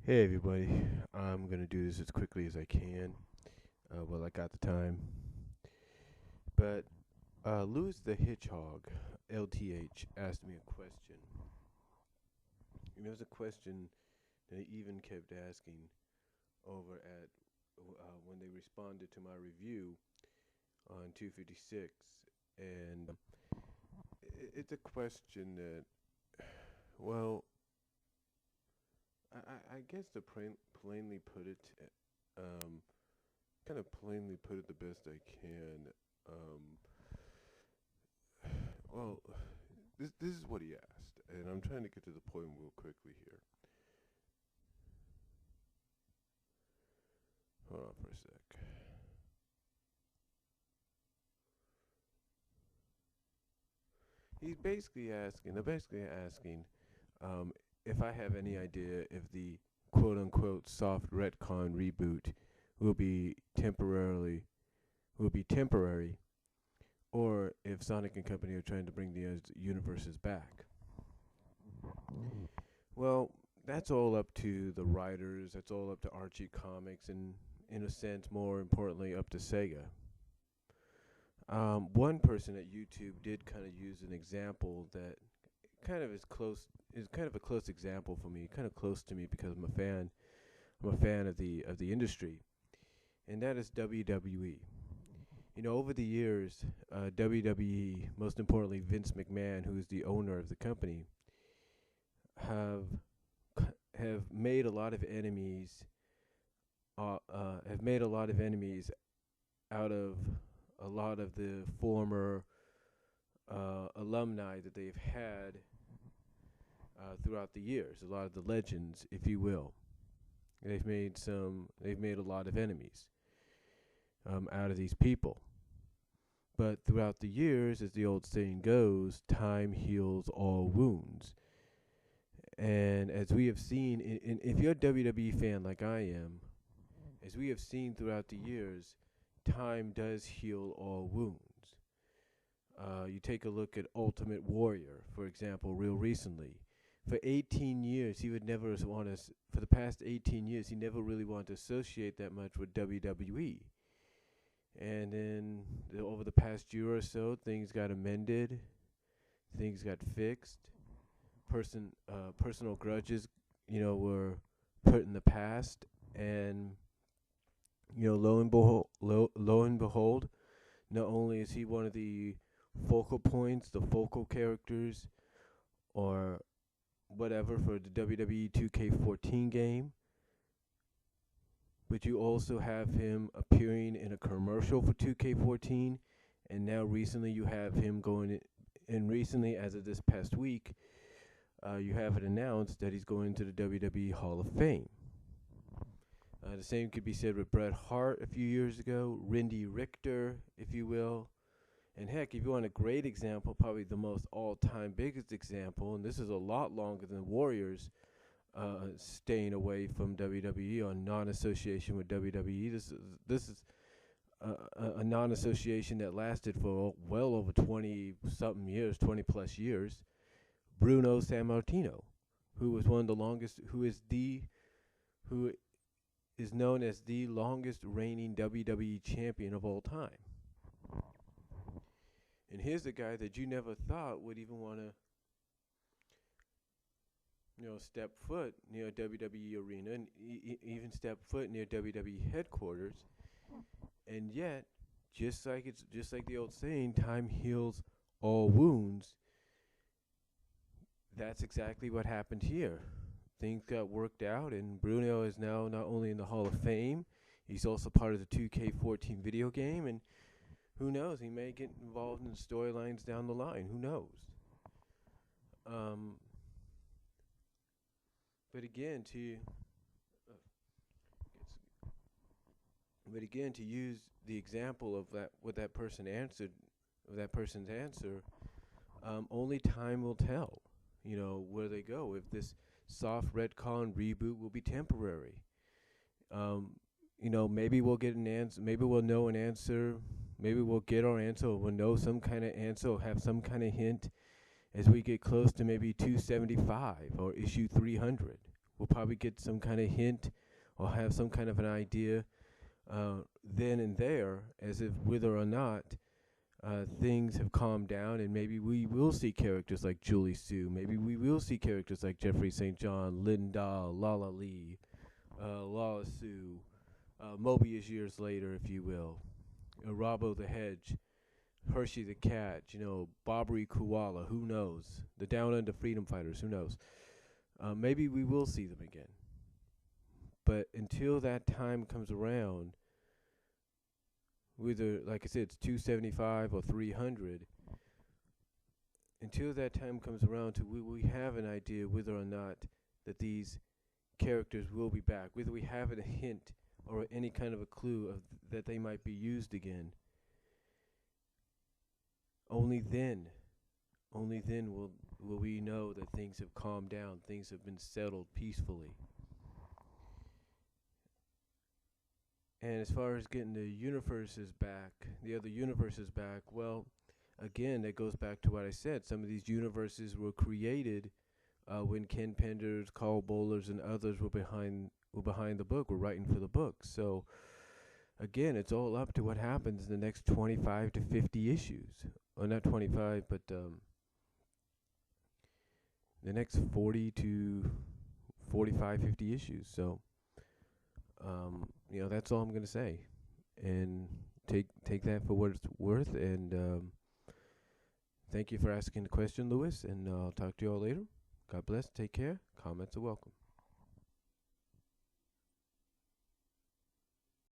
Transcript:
Hey everybody, I'm gonna do this as quickly as I can. Well, I got the time. But Louis the Hedgehog, LTH, asked me a question. And it was a question that he even kept asking over at when they responded to my review on 256. And it's a question that, well, I guess to plainly put it, um, kind of plainly put it the best I can. Um, well, this is what he asked, and I'm trying to get to the point real quickly here. Hold on for a sec. They're basically asking if I have any idea if the quote unquote soft retcon reboot will be temporarily will be temporary, or if Sonic and Company are trying to bring the universes back. Well, that's all up to the writers. That's all up to Archie Comics, and in a sense, more importantly, up to Sega. One person at YouTube did kind of use an example that kind of is kind of a close example for me, kind of close to me because I'm a fan. I'm a fan of the industry, and that is WWE. You know, over the years, WWE, most importantly Vince McMahon, who is the owner of the company, have have made a lot of enemies. Have made a lot of enemies out of a lot of the former alumni that they've had throughout the years. A lot of the legends, if you will. They've made some. They've made a lot of enemies out of these people. But throughout the years, as the old saying goes, time heals all wounds. And as we have seen, if you're a WWE fan like I am, as we have seen throughout the years, time does heal all wounds. You take a look at Ultimate Warrior, for example, real recently. For 18 years, he would never want to, for the past 18 years, he never really wanted to associate that much with WWE. And then over the past year or so, things got amended, things got fixed. Personal grudges, were put in the past, and lo and behold, not only is he one of the focal points, the focal characters, or whatever for the WWE 2K14 game, but you also have him appearing in a commercial for 2K14, and now recently you have him and recently, as of this past week, you have it announced that he's going to the WWE Hall of Fame. The same could be said with Bret Hart a few years ago, Randy Richter, if you will. And heck, if you want a great example, probably the most all-time biggest example, and this is a lot longer than Warriors staying away from WWE or non-association with WWE. This is a non-association that lasted for well over 20-something years, 20-plus years. Bruno Sammartino, who was one of the longest, who is known as the longest reigning WWE champion of all time. And here's a guy that you never thought would even want to, step foot near a WWE arena and even step foot near WWE headquarters. And yet, just like the old saying, time heals all wounds. That's exactly what happened here. Things got worked out, and Bruno is now not only in the Hall of Fame, he's also part of the 2K14 video game, and who knows, he may get involved in storylines down the line. Who knows? Um, but again, to use the example of what that person answered, of that person's answer, only time will tell. Where they go. If this soft retcon reboot will be temporary. Maybe we'll get an answer. Maybe we'll know an answer. Maybe we'll get our answer, or we'll know some kind of answer, or have some kind of hint as we get close to maybe 275 or issue 300. We'll probably get some kind of hint or have some kind of an idea then and there, as if whether or not things have calmed down, and maybe we will see characters like Julie Sue. Maybe we will see characters like Jeffrey St. John, Linda, Lala Lee, Lala Sue, Mobius years later, if you will, Robbo the Hedge, Hershey the Cat, Bobbery Koala, who knows? The Down Under Freedom Fighters, who knows? Maybe we will see them again. But until that time comes around, whether, like I said, it's 275 or 300, until that time comes around to we have an idea whether or not that these characters will be back, whether we have a hint or any kind of a clue of that they might be used again. Only then will we know that things have calmed down, things have been settled peacefully. And as far as getting the universes back, the other universes back, well, again, that goes back to what I said. Some of these universes were created when Ken Penders, Carl Bowlers, and others were behind the book, were writing for the book. So, again, it's all up to what happens in the next 25 to 50 issues. Or not 25, but the next 40 to 45, 50 issues. So, that's all I'm going to say. And take that for what it's worth. And thank you for asking the question, Lewis. And I'll talk to you all later. God bless. Take care. Comments are welcome.